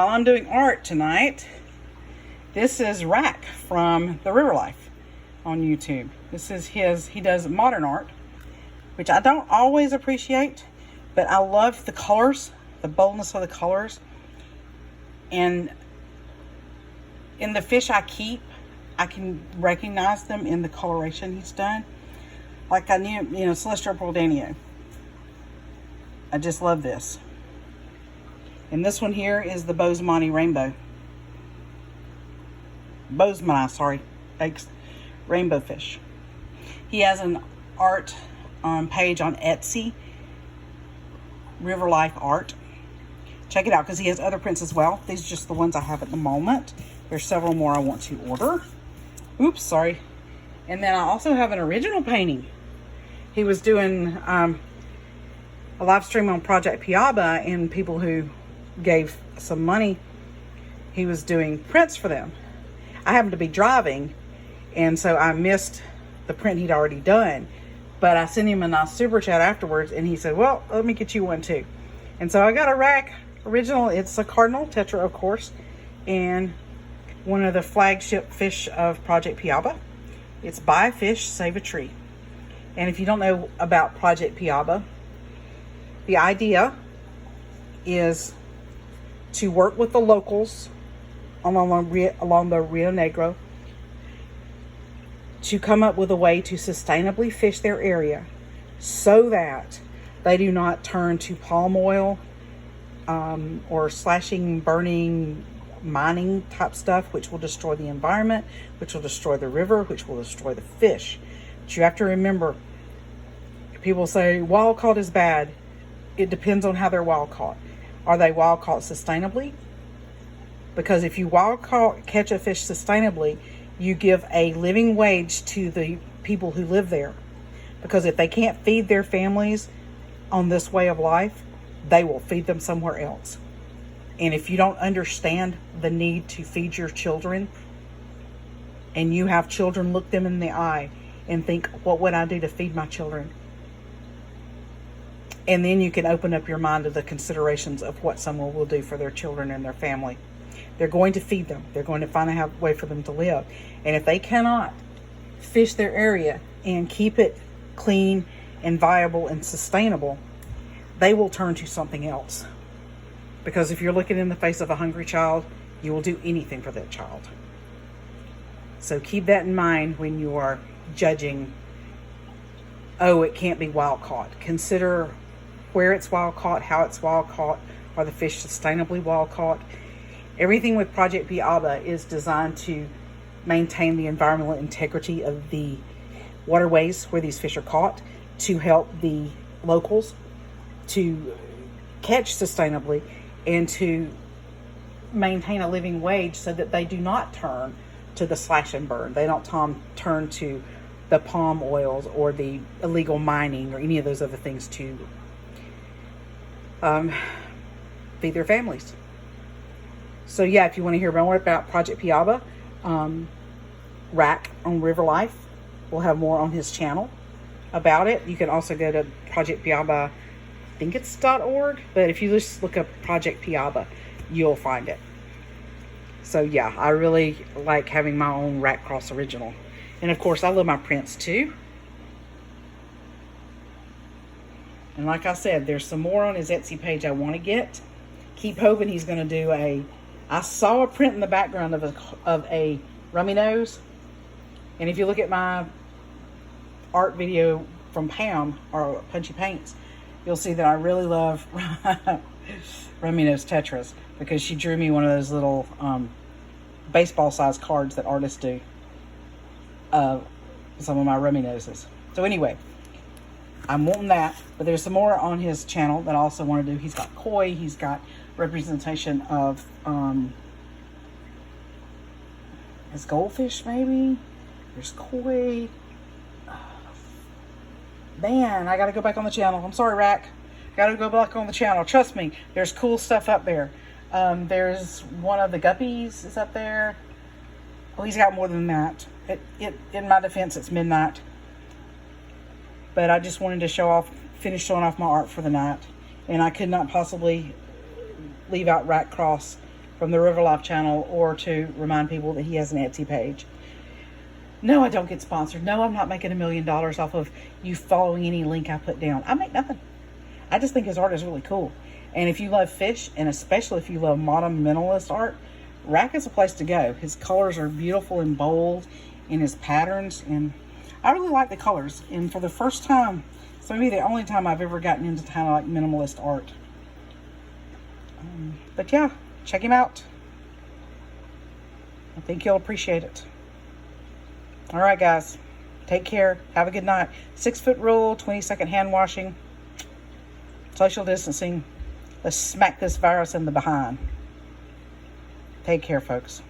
While I'm doing art tonight, this is Rack from the Riverlife on YouTube. This is he does modern art, which I don't always appreciate, but I love the colors, the boldness of the colors. And in the fish I keep, I can recognize them in the coloration he's done. Like I knew, Celestial Pearl Danio. I just love this. And this one here is the Bozeman rainbow. Rainbow fish. He has an art page on Etsy, Riverlifeart. Check it out because he has other prints as well. These are just the ones I have at the moment. There's several more I want to order. Oops, sorry. And then I also have an original painting. He was doing a live stream on Project Piaba, and people who gave some money, he was doing prints for them. I happened to be driving, and so I missed the print he'd already done, but I sent him a nice super chat afterwards, and he said, well, let me get you one too. And so I got a Rack original. It's a cardinal tetra, of course, and one of the flagship fish of Project Piaba. It's Buy a Fish, Save a Tree. And if you don't know about Project Piaba, the idea is to work with the locals along the Rio Negro to come up with a way to sustainably fish their area so that they do not turn to palm oil or slashing, burning, mining type stuff, which will destroy the environment, which will destroy the river, which will destroy the fish. But you have to remember, people say wild caught is bad. It depends on how they're wild caught. Are they wild caught sustainably? Because if you catch a fish sustainably, you give a living wage to the people who live there. Because if they can't feed their families on this way of life, they will feed them somewhere else. And if you don't understand the need to feed your children, and you have children, look them in the eye and think, what would I do to feed my children? And then you can open up your mind to the considerations of what someone will do for their children and their family. They're going to feed them. They're going to find a way for them to live. And if they cannot fish their area and keep it clean and viable and sustainable, they will turn to something else. Because if you're looking in the face of a hungry child, you will do anything for that child. So keep that in mind when you are judging, oh, it can't be wild caught. Consider where it's wild caught, how it's wild caught. Are the fish sustainably wild caught? Everything with Project Piaba is designed to maintain the environmental integrity of the waterways where these fish are caught, to help the locals to catch sustainably, and to maintain a living wage so that they do not turn to the slash and burn. They don't turn to the palm oils or the illegal mining or any of those other things to feed their families. So yeah, if you want to hear more about Project Piaba, Rack on Riverlife will have more on his channel about it. You can also go to Project Piaba, I think it's .org, but if you just look up Project Piaba, you'll find it. So yeah, I really like having my own Rack Cross original. And of course, I love my prints too. And like I said, there's some more on his Etsy page I want to get. Keep hoping he's going to do I saw a print in the background of a Rummynose. And if you look at my art video from Pam, or Punchy Paints, you'll see that I really love Rummynose tetras, because she drew me one of those little baseball sized cards that artists do of some of my Rummynoses. So anyway, I'm wanting that, but there's some more on his channel that I also want to do. He's got koi, he's got representation of his goldfish, maybe. There's koi. Man, I gotta go back on the channel. I'm sorry, Rack. Gotta go back on the channel. Trust me, there's cool stuff up there. There's one of the guppies is up there. Oh, he's got more than that. In my defense, it's midnight. But I just wanted to finish showing off my art for the night. And I could not possibly leave out Rack Cross from the Riverlife channel or to remind people that he has an Etsy page. No, I don't get sponsored. No, I'm not making $1 million off of you following any link I put down. I make nothing. I just think his art is really cool. And if you love fish, and especially if you love modern minimalist art, Rack is a place to go. His colors are beautiful and bold in his patterns, and I really like the colors. And for the first time, it's maybe the only time I've ever gotten into kind of like minimalist art. But yeah, check him out. I think you'll appreciate it. All right, guys. Take care. Have a good night. 6-foot rule, 20-second hand washing, social distancing. Let's smack this virus in the behind. Take care, folks.